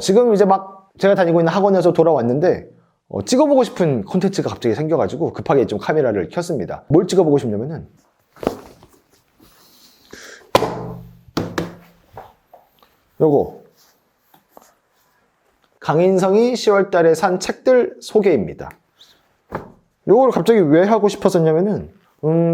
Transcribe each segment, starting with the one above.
지금 이제 막 제가 다니고 있는 학원에서 돌아왔는데 찍어보고 싶은 콘텐츠가 갑자기 생겨가지고 급하게 좀 카메라를 켰습니다. 뭘 찍어보고 싶냐면은 요거 강인성이 10월달에 산 책들 소개입니다. 요거를 갑자기 왜 하고 싶었었냐면은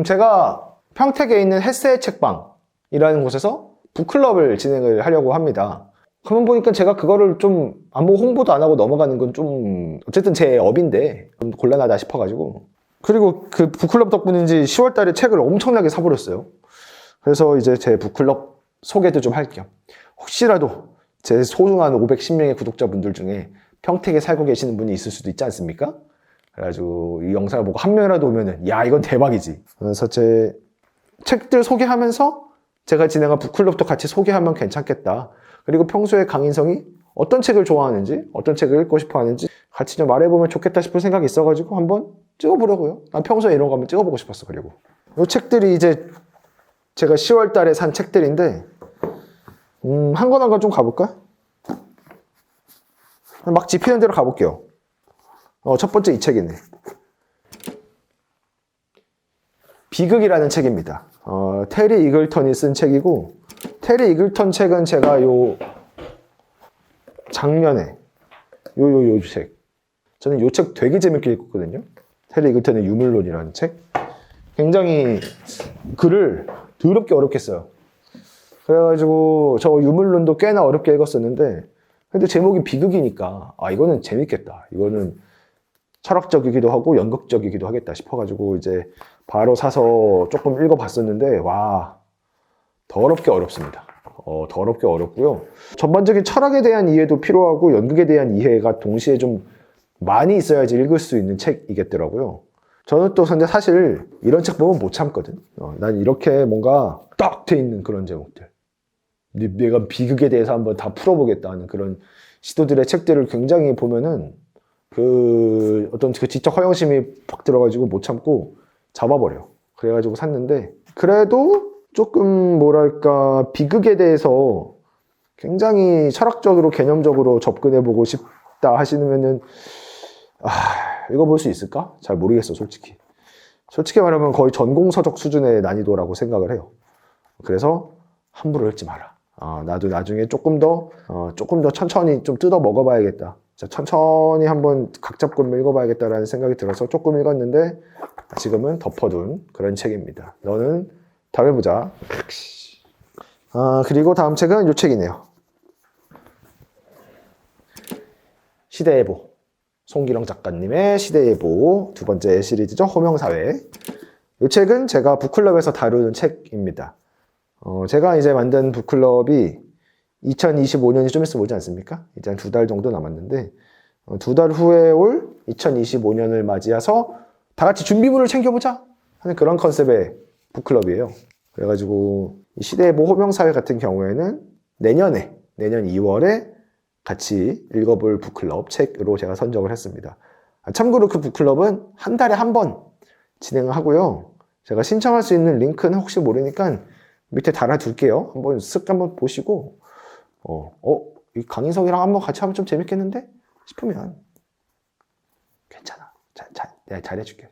제가 평택에 있는 햇새 책방이라는 곳에서 북클럽을 진행을 하려고 합니다. 그러면 보니까 제가 그거를 좀 아무 홍보도 안 하고 넘어가는 건 좀 어쨌든 제 업인데 좀 곤란하다 싶어가지고, 그리고 그 북클럽 덕분인지 10월달에 책을 엄청나게 사버렸어요. 그래서 이제 제 북클럽 소개도 좀 할게요. 혹시라도 제 소중한 510명의 구독자분들 중에 평택에 살고 계시는 분이 있을 수도 있지 않습니까? 그래가지고 이 영상을 보고 한 명이라도 오면은 야 이건 대박이지. 그래서 제 책들 소개하면서 제가 진행한 북클럽도 같이 소개하면 괜찮겠다. 그리고 평소에 강인성이 어떤 책을 좋아하는지, 어떤 책을 읽고 싶어 하는지 같이 좀 말해보면 좋겠다 싶은 생각이 있어가지고 한번 찍어보려고요. 난 평소에 이런 거 한번 찍어보고 싶었어. 그리고 이 책들이 이제 제가 10월 달에 산 책들인데 한 권 한 권 좀 가볼까? 막 집히는 대로 가볼게요. 첫 번째 이 책이네. 비극이라는 책입니다. 테리 이글턴이 쓴 책이고, 테리 이글턴 책은 제가 요 작년에 요 책, 저는 요 책 되게 재밌게 읽었거든요. 테리 이글턴의 유물론이라는 책. 굉장히 글을 더럽게 어렵게 써요. 그래가지고 저 유물론도 꽤나 어렵게 읽었었는데, 근데 제목이 비극이니까 이거는 재밌겠다, 이거는 철학적이기도 하고 연극적이기도 하겠다 싶어가지고 이제 바로 사서 조금 읽어봤었는데, 와 더럽게 어렵습니다. 더럽게 어렵고요. 전반적인 철학에 대한 이해도 필요하고 연극에 대한 이해가 동시에 좀 많이 있어야지 읽을 수 있는 책이겠더라고요. 저는 또 근데 사실 이런 책 보면 못 참거든. 난 이렇게 뭔가 딱 돼 있는 그런 제목들, 내가 비극에 대해서 한번 다 풀어보겠다는 그런 시도들의 책들을 굉장히 보면은 어떤 그 지적 허영심이 팍 들어가지고 못 참고 잡아버려. 그래가지고 샀는데, 그래도 조금 뭐랄까 비극에 대해서 굉장히 철학적으로 개념적으로 접근해보고 싶다 하시면은 읽어볼 수 있을까? 잘 모르겠어. 솔직히 말하면 거의 전공서적 수준의 난이도라고 생각을 해요. 그래서 함부로 읽지 마라. 나도 나중에 조금 더 천천히 좀 뜯어 먹어봐야겠다. 천천히 한번 각 잡고 읽어봐야겠다라는 생각이 들어서 조금 읽었는데 지금은 덮어둔 그런 책입니다. 너는 다음에 보자. 그리고 다음 책은 이 책이네요. 시대예보. 송기령 작가님의 시대예보 두 번째 시리즈죠. 호명사회. 이 책은 제가 북클럽에서 다루는 책입니다. 제가 이제 만든 북클럽이 2025년이 좀 있으면 오지 않습니까? 이제 한 2달 정도 남았는데, 2달 후에 올 2025년을 맞이해서 다 같이 준비물을 챙겨보자 하는 그런 컨셉의 북클럽이에요. 그래가지고 이 시대예보 호명사회 같은 경우에는 내년 2월에 같이 읽어볼 북클럽 책으로 제가 선정을 했습니다. 참고로 그 북클럽은 한 달에 한 번 진행을 하고요. 제가 신청할 수 있는 링크는 혹시 모르니까 밑에 달아둘게요. 한번 보시고 이 강인성이랑 한번 같이 하면 좀 재밌겠는데 싶으면 괜찮아. 내가 잘해줄게.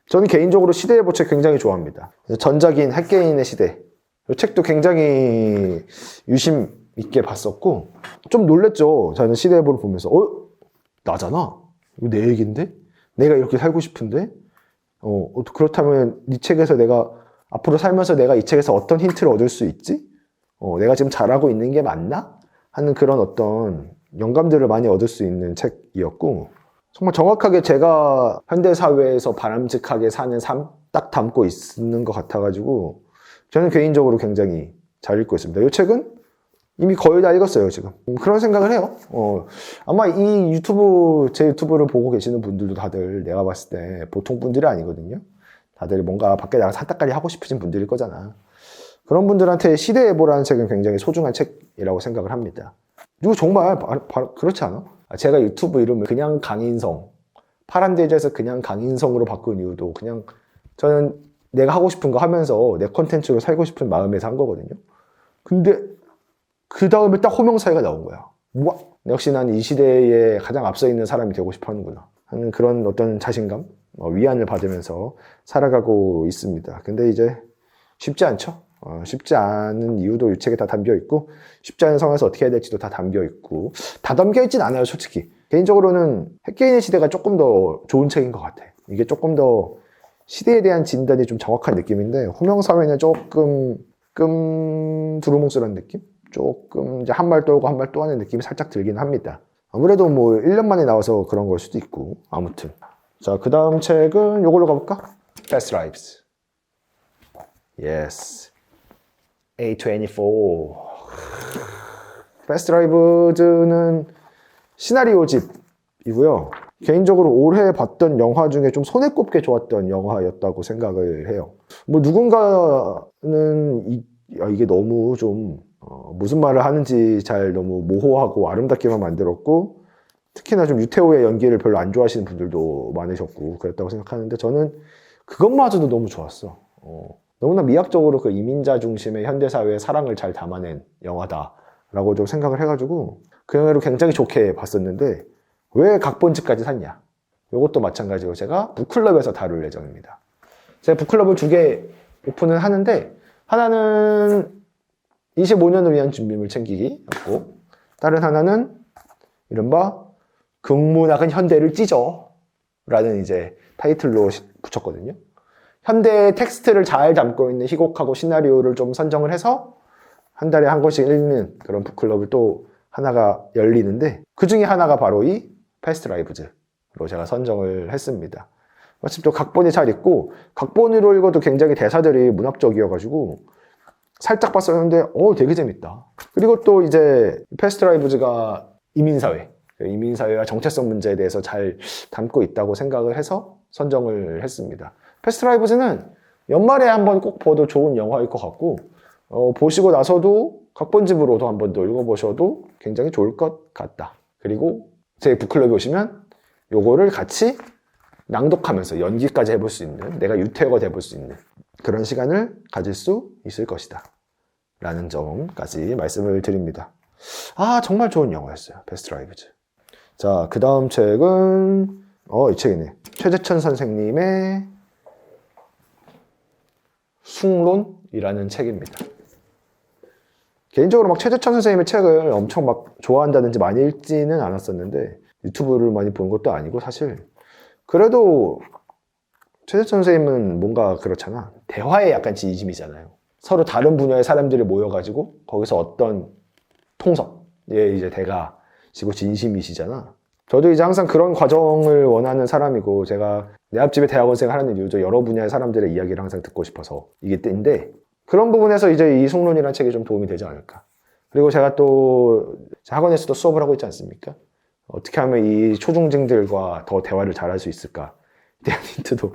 저는 개인적으로 시대예보 책 굉장히 좋아합니다. 전작인 핵개인의 시대, 이 책도 굉장히 유심 있게 봤었고 좀 놀랬죠. 저는 시대예보를 보면서 나잖아. 이거 내 얘기인데? 내가 이렇게 살고 싶은데? 그렇다면 이 책에서 내가 앞으로 살면서 내가 이 책에서 어떤 힌트를 얻을 수 있지? 내가 지금 잘하고 있는 게 맞나? 하는 그런 어떤 영감들을 많이 얻을 수 있는 책이었고, 정말 정확하게 제가 현대사회에서 바람직하게 사는 삶 딱 담고 있는 것 같아가지고 저는 개인적으로 굉장히 잘 읽고 있습니다. 이 책은 이미 거의 다 읽었어요, 지금. 그런 생각을 해요. 아마 제 유튜브를 보고 계시는 분들도 다들 내가 봤을 때 보통 분들이 아니거든요. 다들 뭔가 밖에 나가 산뜻까지 하고 싶으신 분들일 거잖아. 그런 분들한테 시대예보라는 책은 굉장히 소중한 책이라고 생각을 합니다. 그리고 정말 그렇지 않아? 제가 유튜브 이름을 그냥 강인성, 파란 대지에서 그냥 강인성으로 바꾼 이유도 그냥 저는 내가 하고 싶은 거 하면서 내 콘텐츠로 살고 싶은 마음에서 한 거거든요. 근데 그 다음에 딱 호명사회가 나온 거야. 우와, 역시 난 이 시대에 가장 앞서 있는 사람이 되고 싶어 하는구나 하는 그런 어떤 자신감, 위안을 받으면서 살아가고 있습니다. 근데 이제 쉽지 않죠. 쉽지 않은 이유도 이 책에 다 담겨 있고, 쉽지 않은 상황에서 어떻게 해야 될지도 다 담겨 있고, 다 담겨 있진 않아요, 솔직히. 개인적으로는 핵개인의 시대가 조금 더 좋은 책인 것 같아. 이게 조금 더 시대에 대한 진단이 좀 정확한 느낌인데, 호명사회는 조금 두루뭉술한 느낌? 조금 이제 한 발 또 오고 한 발 또 하는 느낌이 살짝 들긴 합니다. 아무래도 뭐 1년 만에 나와서 그런 걸 수도 있고, 아무튼. 자, 그 다음 책은 요걸로 가볼까? Fast Lives. Yes. A24. Fast Lives는 시나리오집이고요. 개인적으로 올해 봤던 영화 중에 좀 손에 꼽게 좋았던 영화였다고 생각을 해요. 뭐 누군가는 이게 너무 좀 무슨 말을 하는지 잘 너무 모호하고 아름답게만 만들었고, 특히나 좀 유태호의 연기를 별로 안 좋아하시는 분들도 많으셨고 그랬다고 생각하는데, 저는 그것마저도 너무 좋았어. 너무나 미학적으로 그 이민자 중심의 현대사회의 사랑을 잘 담아낸 영화다라고 좀 생각을 해가지고 그 영화를 굉장히 좋게 봤었는데, 왜 각본집까지 샀냐? 이것도 마찬가지로 제가 북클럽에서 다룰 예정입니다. 제가 북클럽을 2개 오픈을 하는데, 하나는 25년을 위한 준비물 챙기기였고, 다른 하나는 이른바 극문학은 현대를 찢어 라는 이제 타이틀로 붙였거든요. 현대의 텍스트를 잘 담고 있는 희곡하고 시나리오를 좀 선정을 해서 한 달에 한 권씩 읽는 그런 북클럽을 또 하나가 열리는데, 그 중에 하나가 바로 이 패스트 라이브즈로 제가 선정을 했습니다. 마침 또 각본이 잘 있고, 각본으로 읽어도 굉장히 대사들이 문학적이어가지고 살짝 봤었는데 되게 재밌다. 그리고 또 이제 패스트 라이브즈가 이민사회와 정체성 문제에 대해서 잘 담고 있다고 생각을 해서 선정을 했습니다. 패스트 라이브즈는 연말에 한번 꼭 봐도 좋은 영화일 것 같고, 보시고 나서도 각본집으로도 한번 더 읽어보셔도 굉장히 좋을 것 같다. 그리고 제 북클럽에 오시면 요거를 같이 낭독하면서 연기까지 해볼 수 있는, 내가 유태어가 돼볼 수 있는 그런 시간을 가질 수 있을 것이다 라는 점까지 말씀을 드립니다. 정말 좋은 영화였어요, 패스트 라이브즈. 자, 그 다음 책은 이 책이네. 최재천 선생님의 숭론이라는 책입니다. 개인적으로 막 최재천 선생님의 책을 엄청 막 좋아한다든지 많이 읽지는 않았었는데, 유튜브를 많이 본 것도 아니고, 사실 그래도 최재천 선생님은 뭔가 그렇잖아. 대화에 약간 진심이잖아요. 서로 다른 분야의 사람들이 모여가지고 거기서 어떤 통섭에 이제 대가시고 진심이시잖아. 저도 이제 항상 그런 과정을 원하는 사람이고, 제가 내 앞집에 대학원생 하는 이유도 여러 분야의 사람들의 이야기를 항상 듣고 싶어서 이게 때인데, 그런 부분에서 이제 이 숭론이라는 책이 좀 도움이 되지 않을까. 그리고 제가 또 학원에서도 수업을 하고 있지 않습니까? 어떻게 하면 이 초중생들과 더 대화를 잘할 수 있을까? 대한 힌트도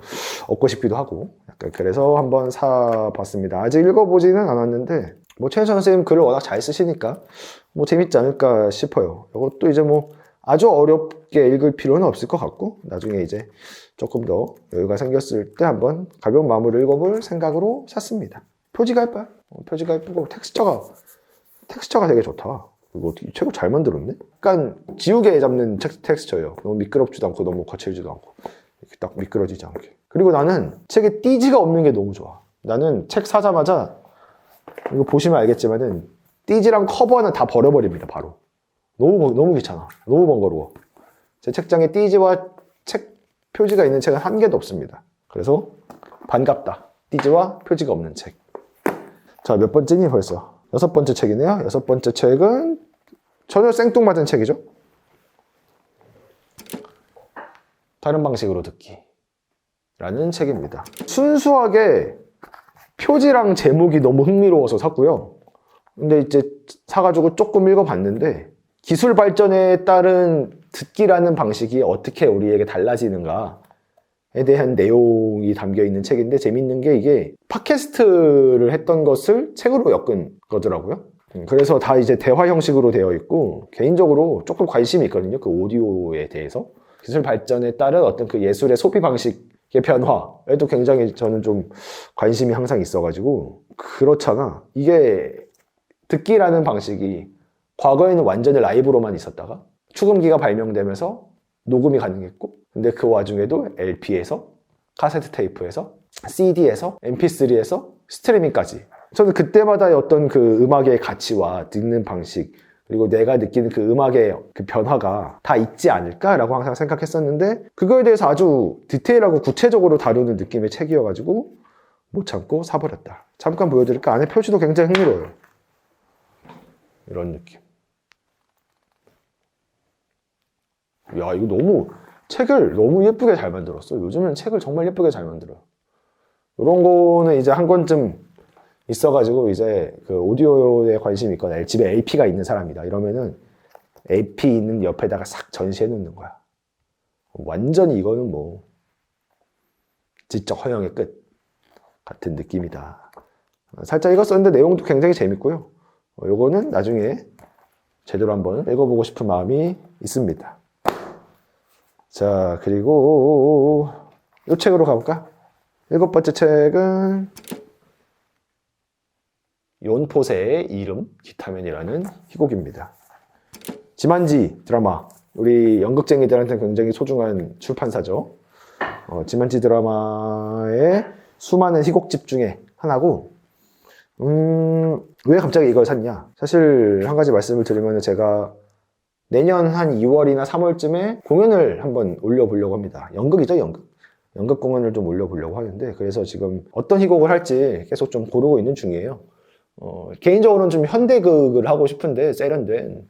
얻고 싶기도 하고, 약간 그래서 한번 사봤습니다. 아직 읽어보지는 않았는데, 뭐 최현선 선생님 글을 워낙 잘 쓰시니까 뭐 재밌지 않을까 싶어요. 이것도 이제 뭐 아주 어렵게 읽을 필요는 없을 것 같고, 나중에 이제 조금 더 여유가 생겼을 때 한번 가벼운 마음으로 읽어볼 생각으로 샀습니다. 표지가 예뻐요. 표지가 예쁘고 텍스처가 되게 좋다. 이거 이 책을 잘 만들었네? 약간 지우개 잡는 텍스처예요. 너무 미끄럽지도 않고 너무 거칠지도 않고 이렇게 딱 미끄러지지 않게. 그리고 나는 책에 띠지가 없는 게 너무 좋아. 나는 책 사자마자, 이거 보시면 알겠지만은 띠지랑 커버는 다 버려버립니다, 바로. 너무 귀찮아. 너무 번거로워. 제 책장에 띠지와 책 표지가 있는 책은 한 개도 없습니다. 그래서 반갑다. 띠지와 표지가 없는 책. 자, 몇 번째니 벌써? 6번째 책이네요. 6번째 책은 전혀 생뚱맞은 책이죠. 다른 방식으로 듣기 라는 책입니다. 순수하게 표지랑 제목이 너무 흥미로워서 샀고요. 근데 이제 사가지고 조금 읽어봤는데, 기술 발전에 따른 듣기라는 방식이 어떻게 우리에게 달라지는가에 대한 내용이 담겨있는 책인데, 재밌는 게 이게 팟캐스트를 했던 것을 책으로 엮은 거더라고요. 그래서 다 이제 대화 형식으로 되어 있고, 개인적으로 조금 관심이 있거든요, 그 오디오에 대해서. 기술 발전에 따른 어떤 그 예술의 소비 방식의 변화에도 굉장히 저는 좀 관심이 항상 있어가지고, 그렇잖아. 이게 듣기라는 방식이 과거에는 완전히 라이브로만 있었다가 축음기가 발명되면서 녹음이 가능했고, 근데 그 와중에도 LP에서, 카세트 테이프에서, CD에서, MP3에서 스트리밍까지. 저는 그때마다의 어떤 그 음악의 가치와 듣는 방식, 그리고 내가 느끼는 그 음악의 그 변화가 다 있지 않을까라고 항상 생각했었는데, 그거에 대해서 아주 디테일하고 구체적으로 다루는 느낌의 책이어가지고 못 참고 사버렸다. 잠깐 보여드릴까? 안에 표지도 굉장히 흥미로워요. 이런 느낌. 야, 이거 너무 책을 너무 예쁘게 잘 만들었어. 요즘은 책을 정말 예쁘게 잘 만들어요. 이런 거는 이제 한 권쯤 있어가지고 이제 그 오디오에 관심이 있거나 집에 LP가 있는 사람이다 이러면은 LP 있는 옆에다가 싹 전시해 놓는 거야. 완전히 이거는 뭐 지적 허영의 끝 같은 느낌이다. 살짝 읽었었는데 내용도 굉장히 재밌고요. 요거는 나중에 제대로 한번 읽어보고 싶은 마음이 있습니다. 자, 그리고 이 책으로 가볼까? 7번째 책은 욘포세의 이름, 기타맨이라는 희곡입니다. 지만지 드라마, 우리 연극쟁이들한테는 굉장히 소중한 출판사죠. 지만지 드라마의 수많은 희곡집 중에 하나고, 왜 갑자기 이걸 샀냐? 사실 한 가지 말씀을 드리면 제가 내년 한 2월이나 3월쯤에 공연을 한번 올려보려고 합니다. 연극이죠, 연극. 연극 공연을 좀 올려보려고 하는데, 그래서 지금 어떤 희곡을 할지 계속 좀 고르고 있는 중이에요. 개인적으로는 좀 현대극을 하고 싶은데, 세련된.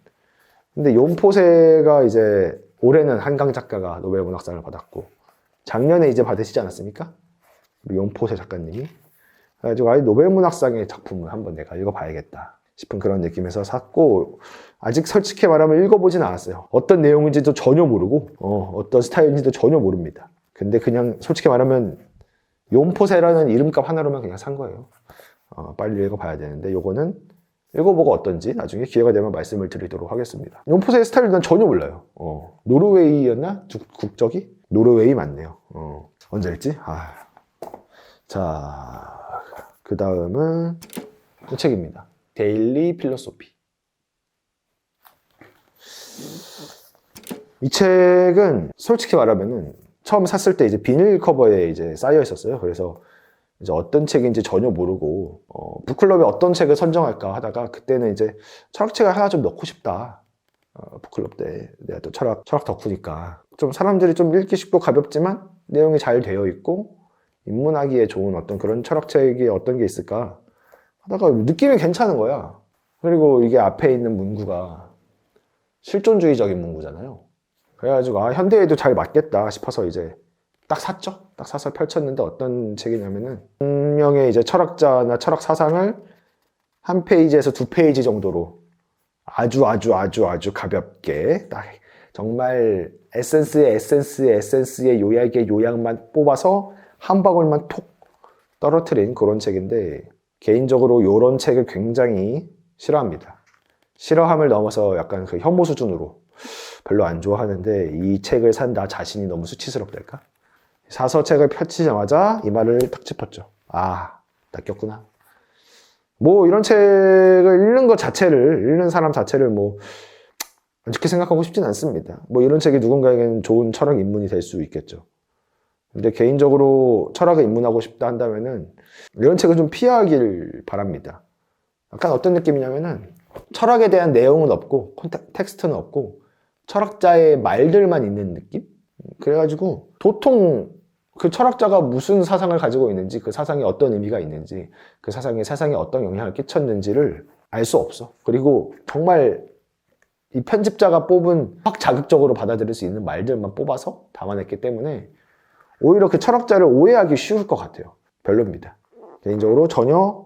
근데 욘포세가 이제 올해는 한강 작가가 노벨 문학상을 받았고, 작년에 이제 받으시지 않았습니까? 우리 욘포세 작가님이. 그래가지고 아예 노벨 문학상의 작품을 한번 내가 읽어봐야겠다 싶은 그런 느낌에서 샀고, 아직 솔직히 말하면 읽어보진 않았어요. 어떤 내용인지도 전혀 모르고, 어떤 스타일인지도 전혀 모릅니다. 근데 그냥 솔직히 말하면 욘포세라는 이름값 하나로만 그냥 산 거예요. 빨리 읽어봐야 되는데, 요거는 읽어보고 어떤지 나중에 기회가 되면 말씀을 드리도록 하겠습니다. 욘포세의 스타일을 난 전혀 몰라요. 노르웨이였나? 국적이? 노르웨이 맞네요. 언제 읽지? 자, 그 다음은 이 책입니다. 데일리 필로소피. 이 책은 솔직히 말하면은 처음 샀을 때 이제 비닐 커버에 이제 쌓여 있었어요. 그래서 이제 어떤 책인지 전혀 모르고 북클럽에 어떤 책을 선정할까 하다가 그때는 이제 철학책을 하나 좀 넣고 싶다. 북클럽 때 내가 또 철학 덕후니까 좀 사람들이 좀 읽기 쉽고 가볍지만 내용이 잘 되어 있고 입문하기에 좋은 어떤 그런 철학책이 어떤 게 있을까 하다가 느낌이 괜찮은 거야. 그리고 이게 앞에 있는 문구가 실존주의적인 문구잖아요. 그래가지고 현대에도 잘 맞겠다 싶어서 이제 딱 샀죠. 딱 사서 펼쳤는데 어떤 책이냐면은 한 명의 이제 철학자나 철학 사상을 한 페이지에서 2페이지 정도로 아주 가볍게 딱 정말 에센스의 요약의 요약만 뽑아서 한 방울만 톡 떨어뜨린 그런 책인데, 개인적으로 이런 책을 굉장히 싫어합니다. 싫어함을 넘어서 약간 그 혐오 수준으로 별로 안 좋아하는데, 이 책을 산 나 자신이 너무 수치스럽달까? 사서 책을 펼치자마자 이 말을 딱 짚었죠. 나 꼈구나. 뭐 이런 책을 읽는 사람 자체를 뭐 안 좋게 생각하고 싶진 않습니다. 뭐 이런 책이 누군가에게는 좋은 철학 입문이 될 수 있겠죠. 근데 개인적으로 철학에 입문하고 싶다 한다면은 이런 책은 좀 피하길 바랍니다. 약간 어떤 느낌이냐면은 철학에 대한 내용은 없고 텍스트는 없고 철학자의 말들만 있는 느낌? 그래가지고 도통 그 철학자가 무슨 사상을 가지고 있는지, 그 사상이 어떤 의미가 있는지, 그 사상이 세상에 어떤 영향을 끼쳤는지를 알 수 없어. 그리고 정말 이 편집자가 뽑은 확 자극적으로 받아들일 수 있는 말들만 뽑아서 담아냈기 때문에 오히려 그 철학자를 오해하기 쉬울 것 같아요. 별로입니다. 개인적으로 전혀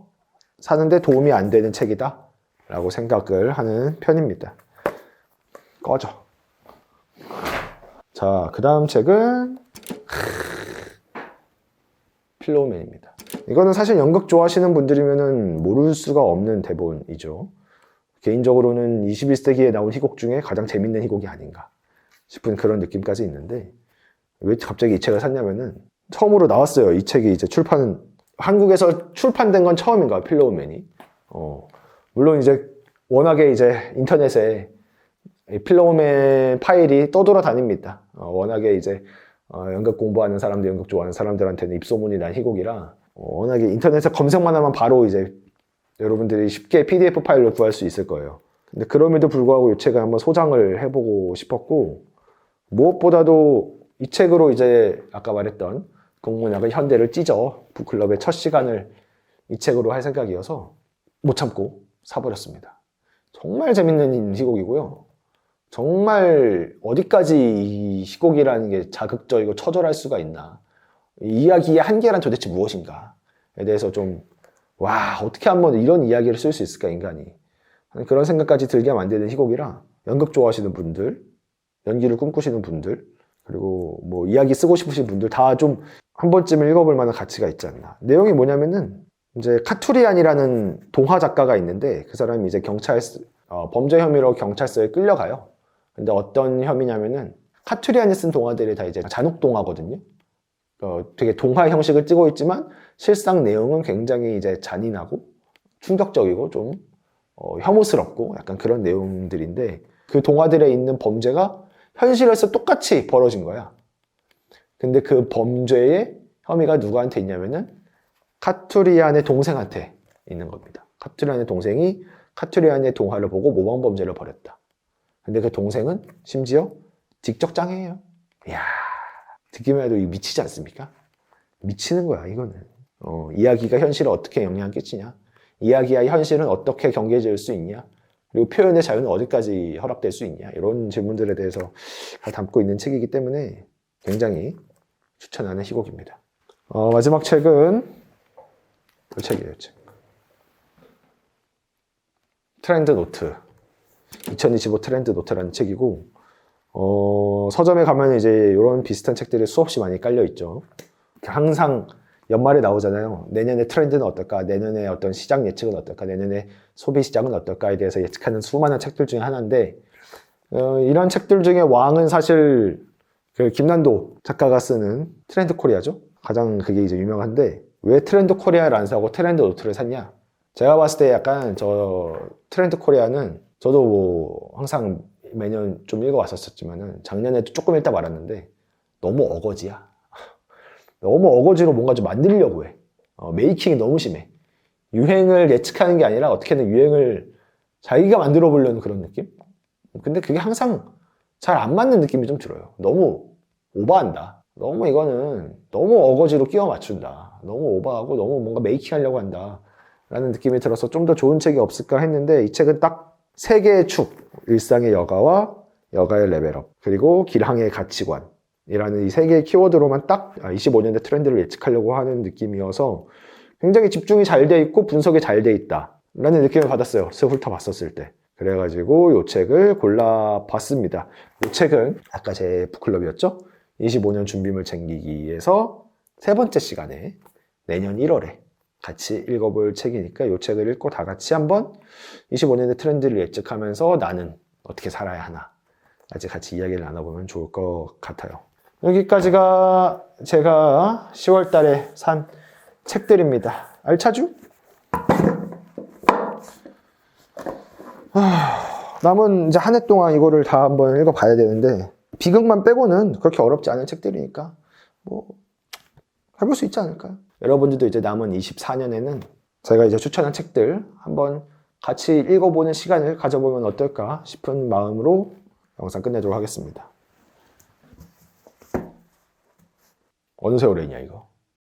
사는데 도움이 안 되는 책이다 라고 생각을 하는 편입니다. 꺼져. 자, 그 다음 책은 필로우맨입니다. 이거는 사실 연극 좋아하시는 분들이면 모를 수가 없는 대본이죠. 개인적으로는 21세기에 나온 희곡 중에 가장 재밌는 희곡이 아닌가 싶은 그런 느낌까지 있는데, 왜 갑자기 이 책을 샀냐면은 처음으로 나왔어요. 이 책이 이제 한국에서 출판된 건 처음인가, 필로우맨이. 물론 이제 워낙에 이제 인터넷에 필로맨 파일이 떠돌아다닙니다. 워낙에 이제 연극 공부하는 사람들, 연극 좋아하는 사람들한테는 입소문이 난 희곡이라 워낙에 인터넷에 검색만 하면 바로 이제 여러분들이 쉽게 PDF 파일로 구할 수 있을 거예요. 근데 그럼에도 불구하고 이 책을 한번 소장을 해보고 싶었고, 무엇보다도 이 책으로 이제 아까 말했던 국문학의 현대를 찢어 북클럽의 첫 시간을 이 책으로 할 생각이어서 못 참고 사버렸습니다. 정말 재밌는 희곡이고요. 정말 어디까지 이 희곡이라는 게 자극적이고 처절할 수가 있나, 이 이야기의 한계란 도대체 무엇인가에 대해서 좀 어떻게 한번 이런 이야기를 쓸 수 있을까 인간이, 그런 생각까지 들게 만드는 희곡이라 연극 좋아하시는 분들, 연기를 꿈꾸시는 분들, 그리고 뭐 이야기 쓰고 싶으신 분들 다 좀 한 번쯤 읽어볼 만한 가치가 있지 않나. 내용이 뭐냐면은 이제 카투리안이라는 동화 작가가 있는데, 그 사람이 이제 범죄 혐의로 경찰서에 끌려가요. 근데 어떤 혐의냐면은 카투리안이 쓴 동화들이 다 이제 잔혹 동화거든요. 되게 동화 형식을 띠고 있지만 실상 내용은 굉장히 이제 잔인하고 충격적이고 좀 혐오스럽고 약간 그런 내용들인데, 그 동화들에 있는 범죄가 현실에서 똑같이 벌어진 거야. 근데 그 범죄의 혐의가 누구한테 있냐면은 카투리안의 동생한테 있는 겁니다. 카투리안의 동생이 카투리안의 동화를 보고 모방 범죄를 벌였다. 근데 그 동생은 심지어 직접장애예요. 이야, 듣기만 해도 미치지 않습니까? 미치는 거야, 이거는. 이야기가 현실에 어떻게 영향을 끼치냐? 이야기와 현실은 어떻게 경계해 줄 수 있냐? 그리고 표현의 자유는 어디까지 허락될 수 있냐? 이런 질문들에 대해서 다 담고 있는 책이기 때문에 굉장히 추천하는 희곡입니다. 마지막 책은 이 책이에요. 트렌드 노트. 2025 트렌드 노트라는 책이고, 서점에 가면 이제 이런 비슷한 책들이 수없이 많이 깔려 있죠. 항상 연말에 나오잖아요. 내년에 트렌드는 어떨까? 내년에 어떤 시장 예측은 어떨까? 내년에 소비 시장은 어떨까에 대해서 예측하는 수많은 책들 중에 하나인데, 이런 책들 중에 왕은 사실 그 김난도 작가가 쓰는 트렌드 코리아죠. 가장 그게 이제 유명한데, 왜 트렌드 코리아를 안 사고 트렌드 노트를 샀냐? 제가 봤을 때 약간 저 트렌드 코리아는 저도 뭐 항상 매년 좀 읽어왔었지만은 작년에도 조금 읽다 말았는데 너무 어거지야. 너무 어거지로 뭔가 좀 만들려고 해. 메이킹이 너무 심해. 유행을 예측하는 게 아니라 어떻게든 유행을 자기가 만들어 보려는 그런 느낌? 근데 그게 항상 잘 안 맞는 느낌이 좀 들어요. 너무 오버한다. 이거는 너무 어거지로 끼워 맞춘다. 너무 오버하고 너무 뭔가 메이킹 하려고 한다. 라는 느낌이 들어서 좀 더 좋은 책이 없을까 했는데, 이 책은 딱 세 개의 축, 일상의 여가와 여가의 레벨업, 그리고 길항의 가치관이라는 이 세 개의 키워드로만 딱 25년대 트렌드를 예측하려고 하는 느낌이어서 굉장히 집중이 잘 돼 있고 분석이 잘 돼 있다 라는 느낌을 받았어요. 훑어봤었을 때. 그래가지고 이 책을 골라봤습니다. 이 책은 아까 제 북클럽이었죠? 25년 준비물 챙기기에서 세 번째 시간에 내년 1월에 같이 읽어볼 책이니까 이 책을 읽고 다 같이 한번 25년의 트렌드를 예측하면서 나는 어떻게 살아야 하나 아직 같이 이야기를 나눠보면 좋을 것 같아요. 여기까지가 제가 10월 달에 산 책들입니다. 알차죠? 남은 이제 한 해 동안 이거를 다 한번 읽어봐야 되는데, 비극만 빼고는 그렇게 어렵지 않은 책들이니까 뭐 해볼 수 있지 않을까요? 여러분들도 이제 남은 24년에는 제가 이제 추천한 책들 한번 같이 읽어보는 시간을 가져보면 어떨까 싶은 마음으로 영상 끝내도록 하겠습니다. 어느 세월에 있냐 이거?